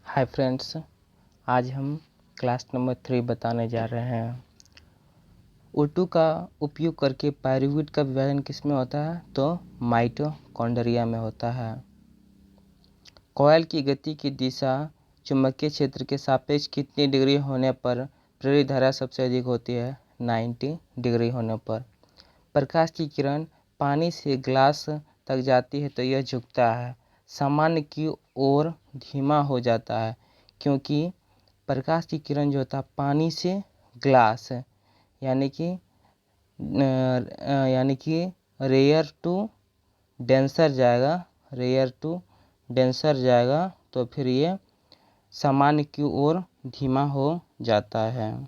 Hi friends, आज हम class number 3 बताने जा रहे हैं। O2 का उपयोग करके पायरुवेट का विभाजन किसमें होता है? तो माइटोकॉन्ड्रिया में होता है। कॉइल की गति की दिशा चुंबकीय क्षेत्र के सापेक्ष कितनी डिग्री होने पर प्रेरित धारा सबसे अधिक होती है? 90 डिग्री होने पर। प्रकाश की किरण पानी से ग्लास तक जाती है तो यह झुकता है, सामान्य की ओर धीमा हो जाता है, क्योंकि प्रकाश की किरण जो होता है पानी से ग्लास यानी कि रेयर टू डेंसर जाएगा तो फिर ये सामान्य की ओर धीमा हो जाता है।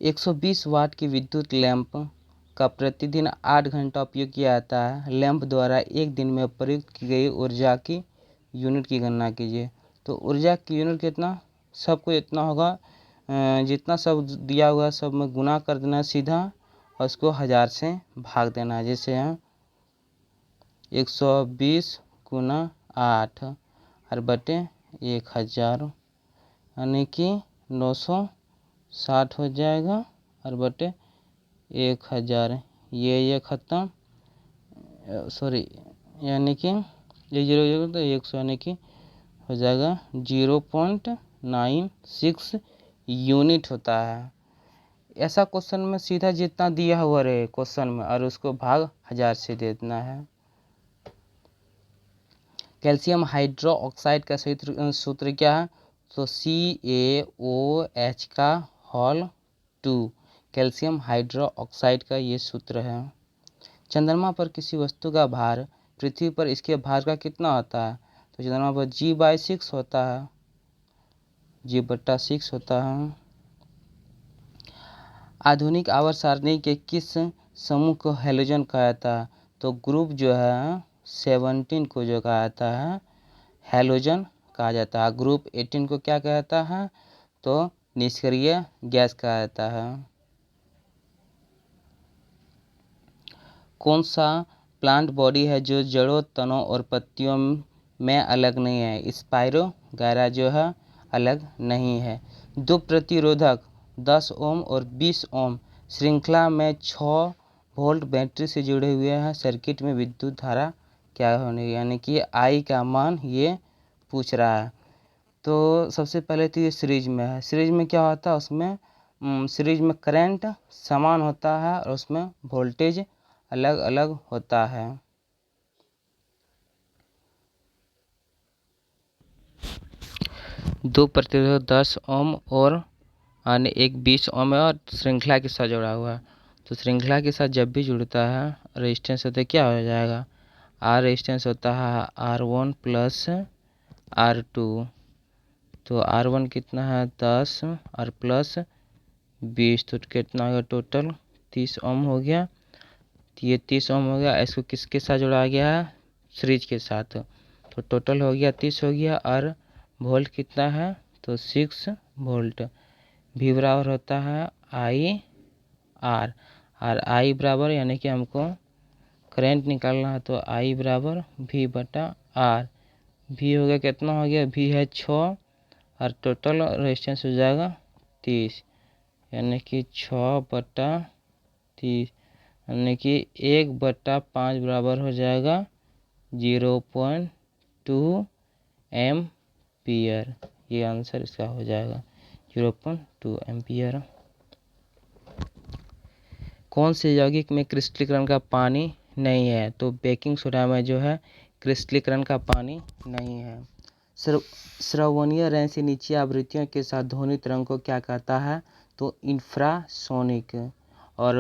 120 वाट की विद्युत लैंप का प्रतिदिन 8 घंटा उपयोग किया जाता है। लैंप द्वारा एक दिन में प्रयुक्त की गई ऊर्जा की यूनिट की गणना कीजिए। तो ऊर्जा की यूनिट कितना? सबको इतना होगा, जितना सब दिया हुआ सब में गुना कर देना है सीधा और उसको 1000 से भाग देना है। जैसे यहाँ 120 गुना 8 और बटे 1000 यानी कि 960 हो जाएगा और बटे 1000। ये ख़त्म, सॉरी, यानी कि ये 0 तो 100 यानी कि हो जाएगा 0.96 यूनिट होता है। ऐसा क्वेश्चन में सीधा जितना दिया हुआ रहे क्वेश्चन में और उसको भाग 1000 से दे देना है। कैल्शियम हाइड्रोक्साइड का सही सूत्र क्या है? तो CaOH का होल 2 कैल्शियम हाइड्रोक्साइड का ये सूत्र है। चंद्रमा पर किसी वस्तु का भार पृथ्वी पर इसके भार का कितना होता है? तो चंद्रमा पर G/6 होता है, G/6 होता है। आधुनिक आवर्त सारणी के किस समूह को हैलोजन कहा जाता है? तो ग्रुप जो है 17 को जो कहा जाता है हैलोजन कहा जाता है। ग्रुप 18 को क्या कहता है? तो निष्क्रिय गैस कहा जाता है। कौन सा प्लांट बॉडी है जो जड़ों, तनों और पत्तियों में अलग नहीं है? स्पाइरोगायरा जो है अलग नहीं है। दो प्रतिरोधक 10 ओम और 20 ओम श्रृंखला में 6 वोल्ट बैटरी से जुड़े हुए हैं। सर्किट में विद्युत धारा क्या होने, यानी कि आई का मान ये पूछ रहा है। तो सबसे पहले तो ये सीरीज में है। सीरीज में क्या होता है? उसमें सीरीज में करंट समान होता है और उसमें वोल्टेज अलग अलग होता है। दो प्रतिरोधक 10 ओम और अन्य एक 20 ओम है और श्रृंखला के साथ जुड़ा हुआ है। तो श्रृंखला के साथ जब भी जुड़ता है रेजिस्टेंस होता है क्या हो जाएगा? R रेजिस्टेंस होता है R1 प्लस R2। तो R1 कितना है? 10 और प्लस 20 तो कितना होगा टोटल? 30 ओम हो गया। तो ये 30 ओम हो गया। इसको किसके साथ जोड़ा गया है? सीरीज के साथ। तो टोटल हो गया 30 हो गया। और वोल्ट कितना है? तो 6 वोल्ट। V बराबर होता है IR और I बराबर यानी कि हमको करंट निकालना है तो I बराबर V/R। V हो गया कितना हो गया? V है 6 और टोटल रेजिस्टेंस हो जाएगा 30 यानी कि 6/30 यानी कि 1/5 बराबर हो जाएगा 0.2 एम्पियर। ये आंसर इसका हो जाएगा 0.2 एम्पियर। कौन से यौगिक में क्रिस्टलीकरण का पानी नहीं है? तो बेकिंग सोडा में जो है क्रिस्टलीकरण का पानी नहीं है। श्रवणीय रेंज से नीचे आवृत्तियों के साथ ध्वनि तरंग को क्या कहता है? तो इंफ्रासोनिक और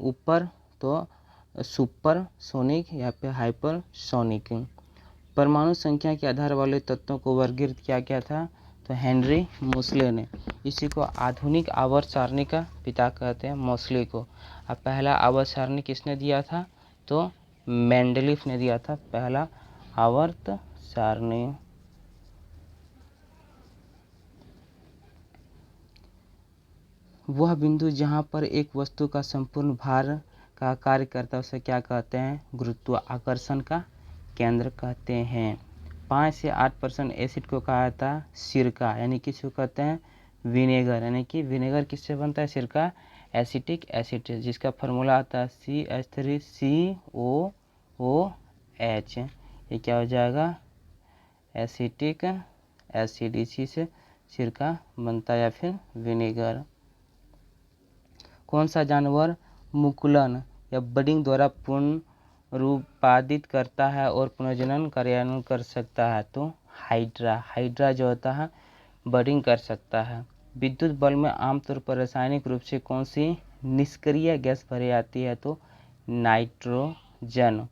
ऊपर तो सुपरसोनिक या फिर हाइपरसोनिक। परमाणु संख्या के आधार वाले तत्वों को वर्गीकृत किया गया था तो हेनरी मोसले ने। इसी को आधुनिक आवर्त सारणी का पिता कहते हैं, मोसले को। अब पहला आवर्त सारणी किसने दिया था? तो मेंडलीफ ने दिया था पहला आवर्त सारणी। वह बिंदु जहाँ पर एक वस्तु का संपूर्ण भार का कार्य करता है उसे क्या कहते हैं? गुरुत्वाकर्षण का केंद्र कहते हैं। 5 से 8% एसिड को कहा जाता है सिरका, यानी किसको कहते हैं विनेगर, यानी कि विनेगर किससे बनता है सिरका एसिटिक एसिड, जिसका फार्मूला आता है CH3COOH। ये क्या हो जाएगा एसिटिक एसिड, इसी से सिरका बनता है या फिर विनेगर। कौन सा जानवर मुकुलन या बडिंग द्वारा पुनरुत्पादित करता है और पुनर्जनन कार्यान्वयन कर सकता है? तो हाइड्रा जो होता है बडिंग कर सकता है। विद्युत बल्ब में आमतौर पर रासायनिक रूप से कौन सी निष्क्रिय गैस भरी जाती है? तो नाइट्रोजन।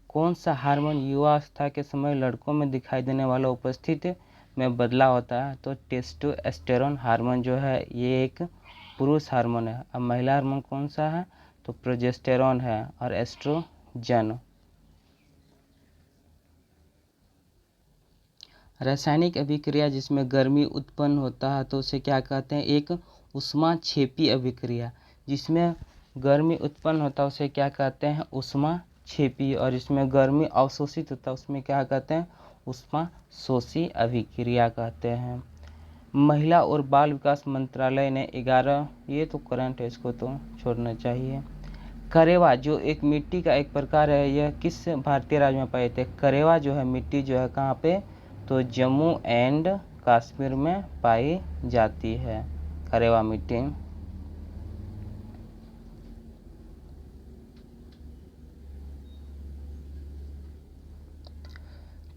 कौन सा हार्मोन युवावस्था के समय लड़कों में दिखाई देने वाला उपस्थिति में बदलाव होता है? तो टेस्टोस्टेरोन हार्मोन जो है ये एक पुरुष हार्मोन है। अब महिला हार्मोन कौन सा है? तो प्रोजेस्टेरोन है और एस्ट्रोजन। रासायनिक अभिक्रिया जिसमें गर्मी उत्पन्न होता है तो उसे क्या कहते हैं? एक ऊष्माक्षेपी अभिक्रिया। जिसमें गर्मी उत्पन्न होता है उसे क्या कहते हैं? ऊष्माक्षेपी। और इसमें गर्मी अवशोषित होता है उसमें क्या कहते हैं? ऊष्माशोषी अभिक्रिया कहते हैं। महिला और बाल विकास मंत्रालय ने 11, ये तो करंट है इसको तो छोड़ना चाहिए। करेवा जो एक मिट्टी का एक प्रकार है, यह किस भारतीय राज्य में पाए थे? करेवा जो है मिट्टी जो है कहाँ पे? तो जम्मू एंड कश्मीर में पाई जाती है करेवा मिट्टी।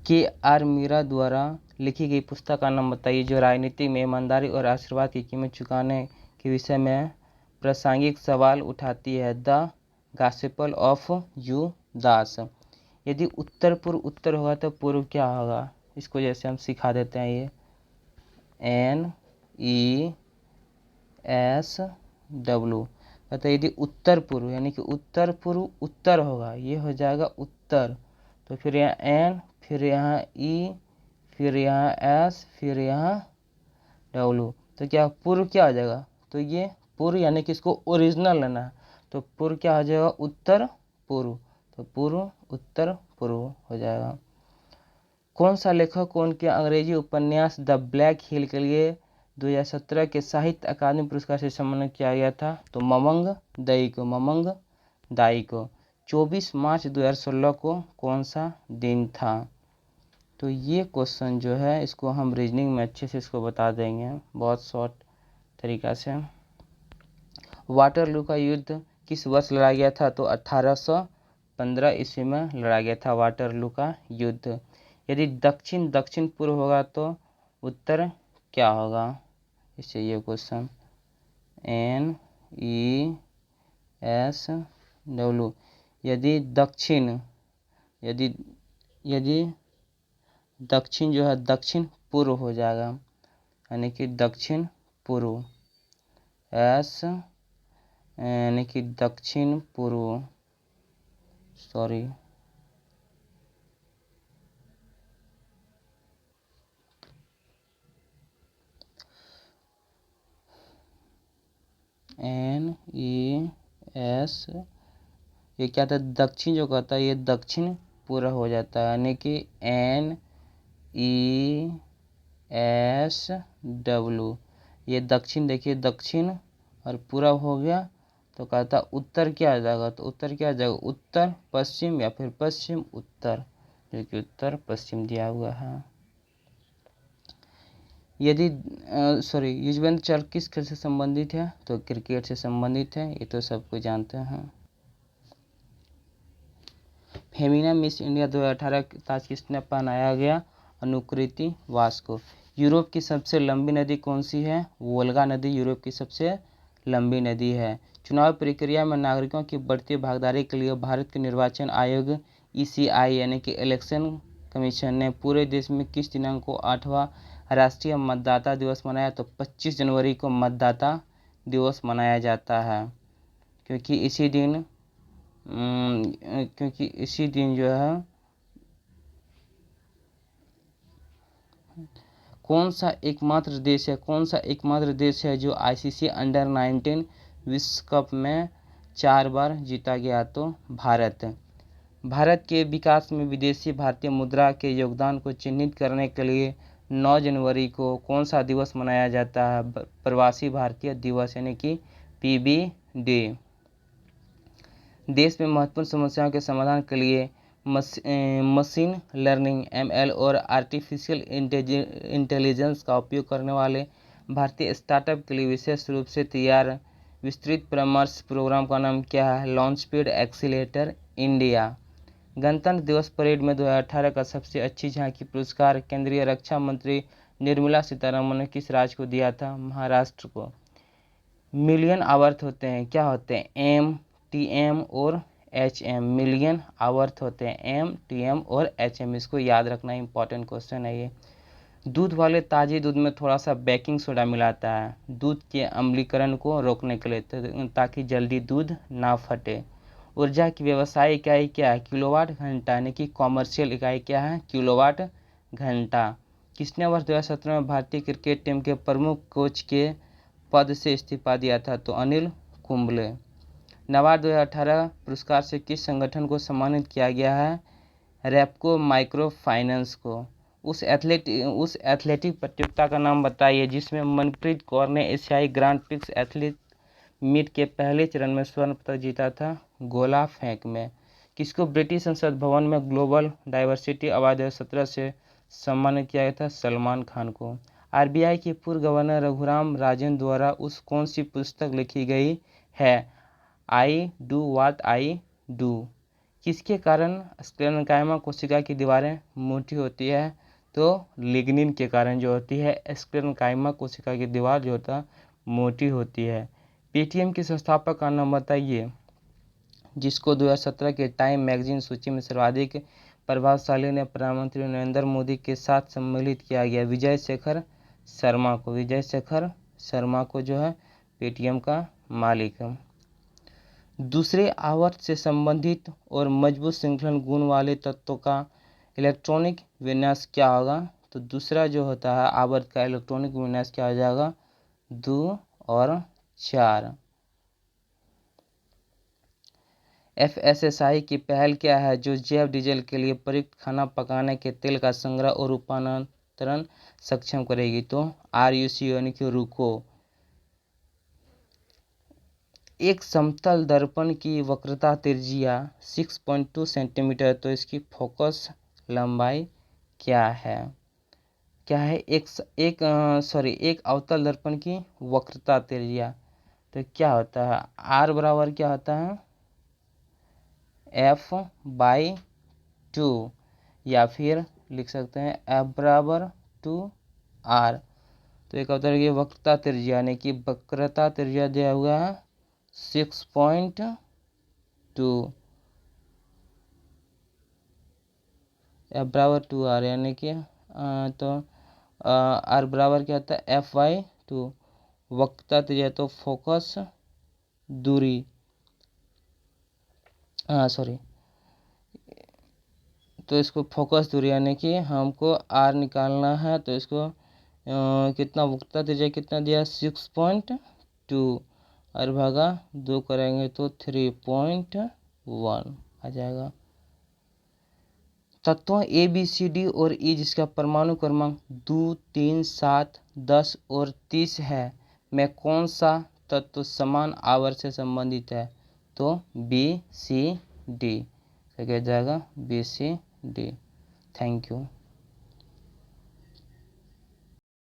KR मीरा द्वारा लिखी गई पुस्तक का नाम बताइए जो राजनीति में ईमानदारी और आशीर्वाद की कीमत चुकाने के विषय में प्रासंगिक सवाल उठाती है। The gospel of Judas. यदि उत्तर पूर्व उत्तर होगा तो पूर्व क्या होगा? इसको जैसे हम सिखा देते हैं, ये NESW। कहते यदि उत्तर पूर्व यानी कि उत्तर पूर्व उत्तर होगा, ये हो जाएगा उत्तर। तो फिर यहाँ N, फिर यहाँ E, फिर यहाँ S, फिर यहाँ W, तो क्या पूर्व क्या हो जाएगा? तो ये पूर्व यानी कि इसको ओरिजिनल लेना है, तो पूर्व क्या हो जाएगा? उत्तर पूर्व। तो पूर्व उत्तर पूर्व हो जाएगा। कौन सा लेखक को उनके अंग्रेजी उपन्यास द ब्लैक हिल के लिए 2017 के साहित्य अकादमी पुरस्कार से सम्मानित किया गया था? तो ममंग दाई को। 24 मार्च 2016 को कौन सा दिन था? तो ये क्वेश्चन जो है इसको हम रीजनिंग में अच्छे से इसको बता देंगे बहुत शॉर्ट तरीका से। वाटरलू का युद्ध किस वर्ष लड़ा गया था? तो 1815 ईस्वी में लड़ा गया था वाटरलू का युद्ध। यदि दक्षिण दक्षिण पूर्व होगा तो उत्तर क्या होगा? इससे ये क्वेश्चन NESW। यदि दक्षिण जो है दक्षिण पूर्व हो जाएगा, यानी कि दक्षिण पूर्व S यानी कि दक्षिण पूर्व, सॉरी NES। ये क्या था? दक्षिण जो कहता है ये दक्षिण पूर्व हो जाता है, यानी कि NESW। ये दक्षिण देखिए दक्षिण और पूर्व हो गया, तो कहता उत्तर क्या आ जाएगा? तो उत्तर क्या आ जाएगा? उत्तर पश्चिम या फिर पश्चिम उत्तर, जो कि उत्तर पश्चिम दिया हुआ है। यदि युजवेंद्र चहल किस खेल से संबंधित है? तो क्रिकेट से संबंधित है, ये तो सबको जानते हैं। फेमिना मिस इंडिया 2018 का ताज किसने पहनाया गया? अनुकृति वास्को। यूरोप की सबसे लंबी नदी कौन सी है? वोल्गा नदी यूरोप की सबसे लंबी नदी है। चुनाव प्रक्रिया में नागरिकों की बढ़ती भागीदारी के लिए भारत के निर्वाचन आयोग ECI यानी कि इलेक्शन कमीशन ने पूरे देश में किस दिनांक को 8वां राष्ट्रीय मतदाता दिवस मनाया? तो 25 जनवरी को मतदाता दिवस मनाया जाता है, क्योंकि इसी दिन जो है कौन सा एकमात्र देश है जो ICC अंडर 19 विश्व कप में 4 बार जीता गया? तो भारत। भारत के विकास में विदेशी भारतीय मुद्रा के योगदान को चिन्हित करने के लिए 9 जनवरी को कौन सा दिवस मनाया जाता है? प्रवासी भारतीय दिवस यानी कि पीबी डे। देश में महत्वपूर्ण समस्याओं के समाधान के लिए मशीन लर्निंग एमएल और आर्टिफिशियल इंटेलिजेंस का उपयोग करने वाले भारतीय स्टार्टअप के लिए विशेष रूप से तैयार विस्तृत परामर्श प्रोग्राम का नाम क्या है? Launchpad accelerator India. गणतंत्र दिवस परेड में 2018 का सबसे अच्छी झांकी पुरस्कार केंद्रीय रक्षा मंत्री निर्मला सीतारमण ने किस राज्य को दिया था? महाराष्ट्र को। मिलियन आवर्त होते हैं, क्या होते हैं? एम, टीएम और एचएम। मिलियन आवर्त होते हैं एम, टीएम और एचएम। इसको याद रखना इंपॉर्टेंट क्वेश्चन है ये। दूध वाले ताजे दूध में थोड़ा सा बेकिंग सोडा मिलाता है दूध के अम्लीकरण को रोकने के लिए, ताकि जल्दी दूध ना फटे। ऊर्जा की व्यवसाय इकाई क्या है? किलोवाट घंटा, यानी कि कॉमर्शियल इकाई क्या है? किलोवाट घंटा। किसने वर्ष 2017 में भारतीय क्रिकेट टीम के प्रमुख कोच के पद से इस्तीफा दिया था? तो अनिल कुंबले। नाबार्ड 2018 पुरस्कार से किस संगठन को सम्मानित किया गया है? रेपको माइक्रो फाइनेंस को। उस एथलेटिक प्रतियोगिता का नाम बताइए जिसमें मनप्रीत कौर ने एशियाई ग्रांड प्रिक्स एथलीट मीट के पहले चरण में स्वर्ण पदक जीता था? गोला फेंक में। किसको ब्रिटिश संसद भवन में ग्लोबल डाइवर्सिटी अवार्ड 2017 से सम्मानित किया गया था? सलमान खान को। आरबीआई के पूर्व गवर्नर रघुराम राजन द्वारा उस कौन सी पुस्तक लिखी गई है? I do what I do. किसके कारण स्क्लेरेंकाइमा कोशिका की दीवारें मोटी होती है? तो लिग्निन के कारण जो होती है स्क्लेरेंकाइमा कोशिका की दीवार जो होता है मोटी होती है। पेटीएम के संस्थापक का नाम बताइए जिसको 2017 के टाइम मैगजीन सूची में सर्वाधिक प्रभावशाली ने प्रधानमंत्री नरेंद्र मोदी के साथ सम्मिलित किया गया? विजय शेखर शर्मा को। विजय शेखर शर्मा को जो है पेटीएम का मालिक। दूसरे आवर्त से संबंधित और मजबूत श्रृंखलन गुण वाले तत्वों का इलेक्ट्रॉनिक विन्यास क्या होगा? तो दूसरा जो होता है आवर्त का इलेक्ट्रॉनिक विन्यास क्या हो जाएगा? 2 और 4। एफएसएसआई की पहल क्या है जो जैव डीजल के लिए प्रयुक्त खाना पकाने के तेल का संग्रह और रूपांतरण सक्षम करेगी? तो आरयूसी यानी कि रुको। एक समतल दर्पण की वक्रता त्रिज्या 6.2 सेंटीमीटर, तो इसकी फोकस लंबाई क्या है? क्या है? एक अवतल दर्पण की वक्रता त्रिज्या तो क्या होता है? आर बराबर क्या होता है? F/2, या फिर लिख सकते हैं F बराबर 2R। तो एक अवतल की वक्रता त्रिज्या यानी कि वक्रता त्रिज्या दिया हुआ है 6.2, F बराबर 2R यानी कि तो R बराबर क्या होता है? F/2 वक्रता त्रिज्या, तो फोकस दूरी तो इसको फोकस दूरी यानी कि हमको R निकालना है, तो इसको कितना वक्रता त्रिज्या कितना दिया? 6.2 और भागा 2 करेंगे तो 3.1 आ जाएगा। तत्वों ए बी सी डी और ई जिसका परमाणु क्रमांक 2, 3, 7, 10 और 30 है में कौन सा तत्व समान आवर्त से संबंधित है? तो बी सी डी। क्या जाएगा? B C D. Thank you.